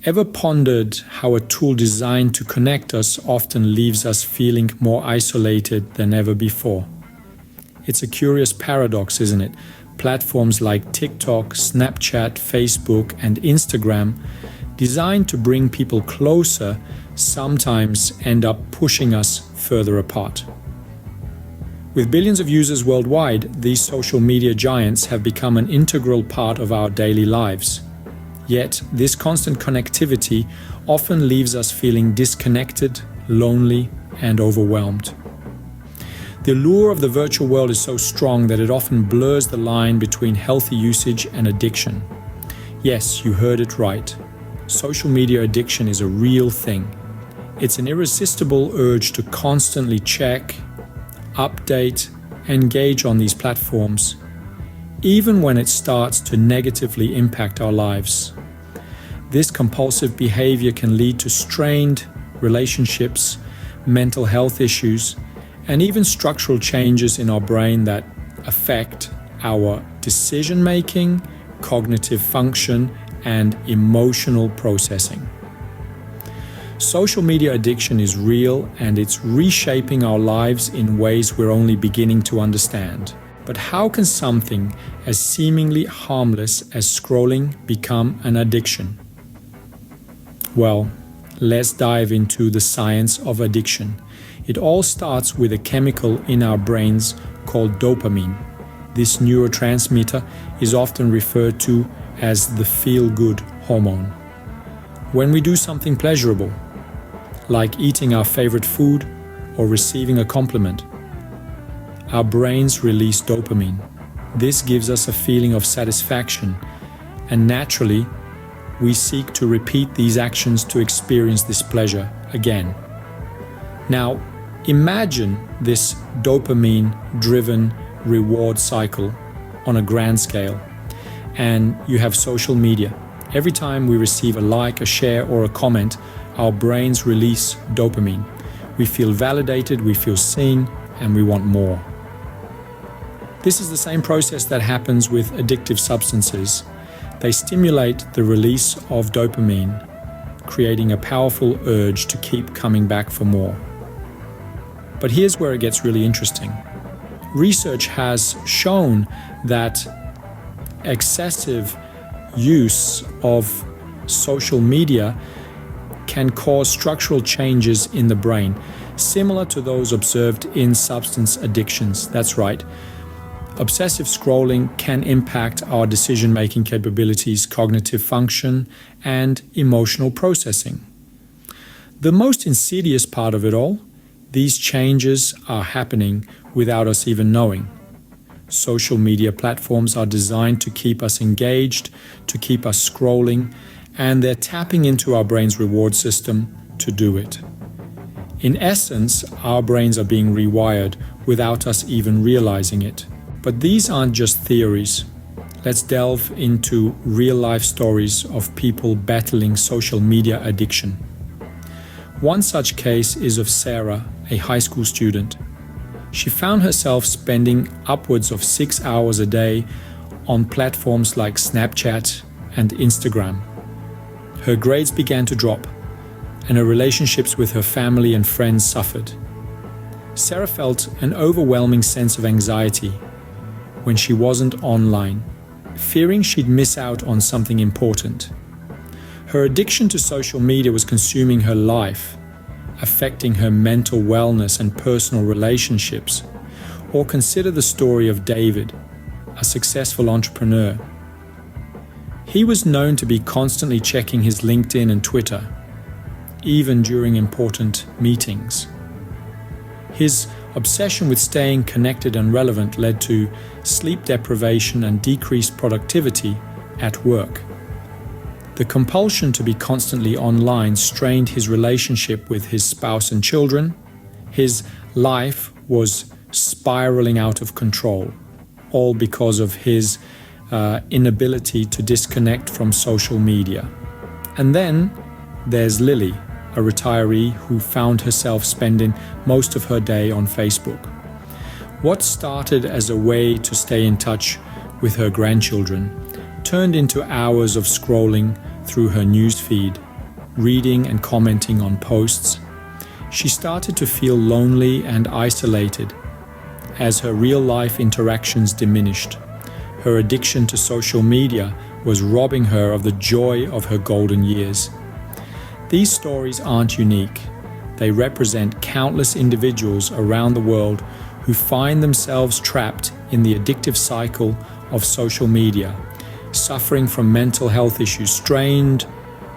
Ever pondered how a tool designed to connect us often leaves us feeling more isolated than ever before? It's a curious paradox, isn't it? Platforms like TikTok, Snapchat, Facebook, and Instagram, designed to bring people closer, sometimes end up pushing us further apart. With billions of users worldwide, these social media giants have become an integral part of our daily lives. Yet, this constant connectivity often leaves us feeling disconnected, lonely, and overwhelmed. The allure of the virtual world is so strong that it often blurs the line between healthy usage and addiction. Yes, you heard it right. Social media addiction is a real thing. It's an irresistible urge to constantly check, update, engage on these platforms, even when it starts to negatively impact our lives. This compulsive behavior can lead to strained relationships, mental health issues, and even structural changes in our brain that affect our decision-making, cognitive function, and emotional processing. Social media addiction is real, and it's reshaping our lives in ways we're only beginning to understand. But how can something as seemingly harmless as scrolling become an addiction? Well, let's dive into the science of addiction. It all starts with a chemical in our brains called dopamine. This neurotransmitter is often referred to as the feel-good hormone. When we do something pleasurable, like eating our favorite food or receiving a compliment, our brains release dopamine. This gives us a feeling of satisfaction, and naturally, we seek to repeat these actions to experience this pleasure again. Now, imagine this dopamine-driven reward cycle on a grand scale, and you have social media. Every time we receive a like, a share, or a comment, our brains release dopamine. We feel validated, we feel seen, and we want more. This is the same process that happens with addictive substances. They stimulate the release of dopamine, creating a powerful urge to keep coming back for more. But here's where it gets really interesting. Research has shown that excessive use of social media can cause structural changes in the brain, similar to those observed in substance addictions. That's right. Obsessive scrolling can impact our decision-making capabilities, cognitive function, and emotional processing. The most insidious part of it all, these changes are happening without us even knowing. Social media platforms are designed to keep us engaged, to keep us scrolling, and they're tapping into our brain's reward system to do it. In essence, our brains are being rewired without us even realizing it. But these aren't just theories. Let's delve into real-life stories of people battling social media addiction. One such case is of Sarah, a high school student. She found herself spending upwards of 6 hours a day on platforms like Snapchat and Instagram. Her grades began to drop, and her relationships with her family and friends suffered. Sarah felt an overwhelming sense of anxiety when she wasn't online, fearing she'd miss out on something important. Her addiction to social media was consuming her life, affecting her mental wellness and personal relationships. Or consider the story of David, a successful entrepreneur. He was known to be constantly checking his LinkedIn and Twitter, even during important meetings. His obsession with staying connected and relevant led to sleep deprivation and decreased productivity at work. The compulsion to be constantly online strained his relationship with his spouse and children. His life was spiraling out of control, all because of his inability to disconnect from social media. And then there's Lily, a retiree who found herself spending most of her day on Facebook. What started as a way to stay in touch with her grandchildren turned into hours of scrolling through her newsfeed reading and commenting on posts, she started to feel lonely and isolated as her real-life interactions diminished. Her addiction to social media was robbing her of the joy of her golden years. These stories aren't unique. They represent countless individuals around the world who find themselves trapped in the addictive cycle of social media, suffering from mental health issues, strained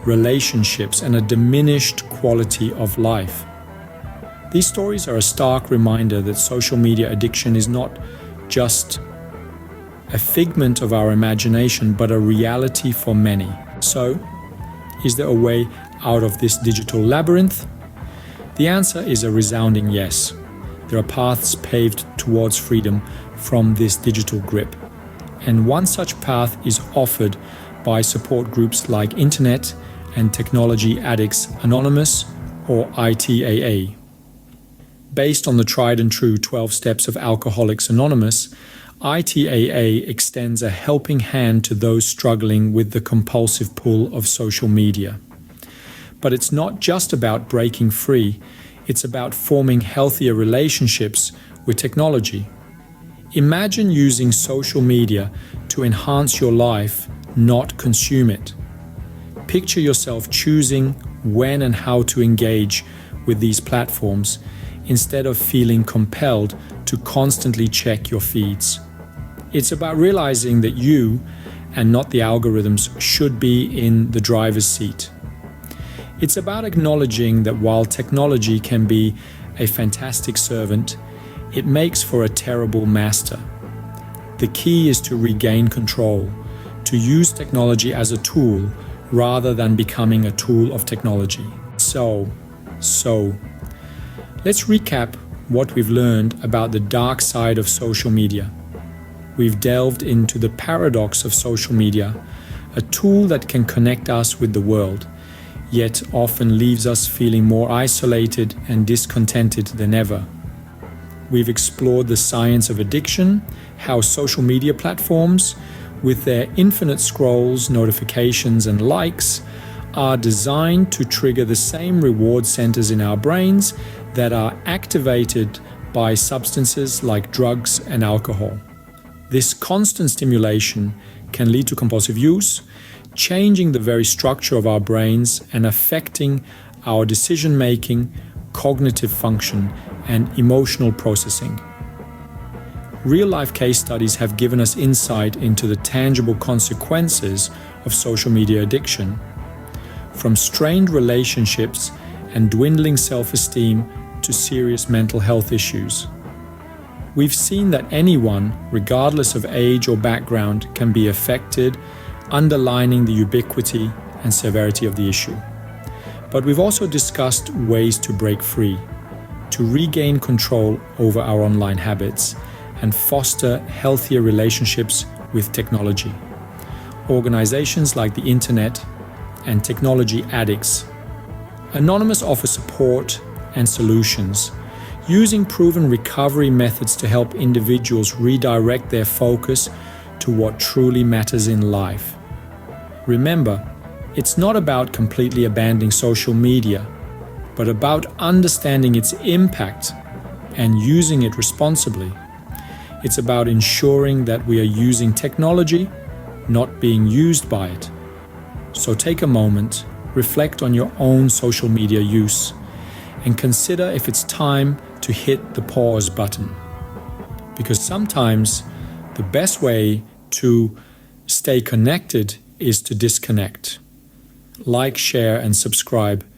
relationships, and a diminished quality of life. These stories are a stark reminder that social media addiction is not just a figment of our imagination, but a reality for many. So, is there a way out of this digital labyrinth? The answer is a resounding yes. There are paths paved towards freedom from this digital grip. And one such path is offered by support groups like Internet and Technology Addicts Anonymous, or ITAA. Based on the tried and true 12 steps of Alcoholics Anonymous, ITAA extends a helping hand to those struggling with the compulsive pull of social media. But it's not just about breaking free, it's about forming healthier relationships with technology. Imagine using social media to enhance your life, not consume it. Picture yourself choosing when and how to engage with these platforms instead of feeling compelled to constantly check your feeds. It's about realizing that you, and not the algorithms, should be in the driver's seat. It's about acknowledging that while technology can be a fantastic servant, it makes for a terrible master. The key is to regain control, to use technology as a tool rather than becoming a tool of technology. So, let's recap what we've learned about the dark side of social media. We've delved into the paradox of social media, a tool that can connect us with the world, yet often leaves us feeling more isolated and discontented than ever. We've explored the science of addiction, how social media platforms, with their infinite scrolls, notifications, and likes, are designed to trigger the same reward centers in our brains that are activated by substances like drugs and alcohol. This constant stimulation can lead to compulsive use, changing the very structure of our brains and affecting our decision-making, cognitive function, and emotional processing. Real-life case studies have given us insight into the tangible consequences of social media addiction, from strained relationships and dwindling self-esteem to serious mental health issues. We've seen that anyone, regardless of age or background, can be affected, underlining the ubiquity and severity of the issue. But we've also discussed ways to break free, to regain control over our online habits, and foster healthier relationships with technology. Organizations like the Internet and Technology Addicts Anonymous offer support and solutions, using proven recovery methods to help individuals redirect their focus to what truly matters in life. Remember, it's not about completely abandoning social media, but about understanding its impact and using it responsibly. It's about ensuring that we are using technology, not being used by it. So take a moment, reflect on your own social media use, and consider if it's time to hit the pause button. Because sometimes the best way to stay connected is to disconnect. Like, share, and subscribe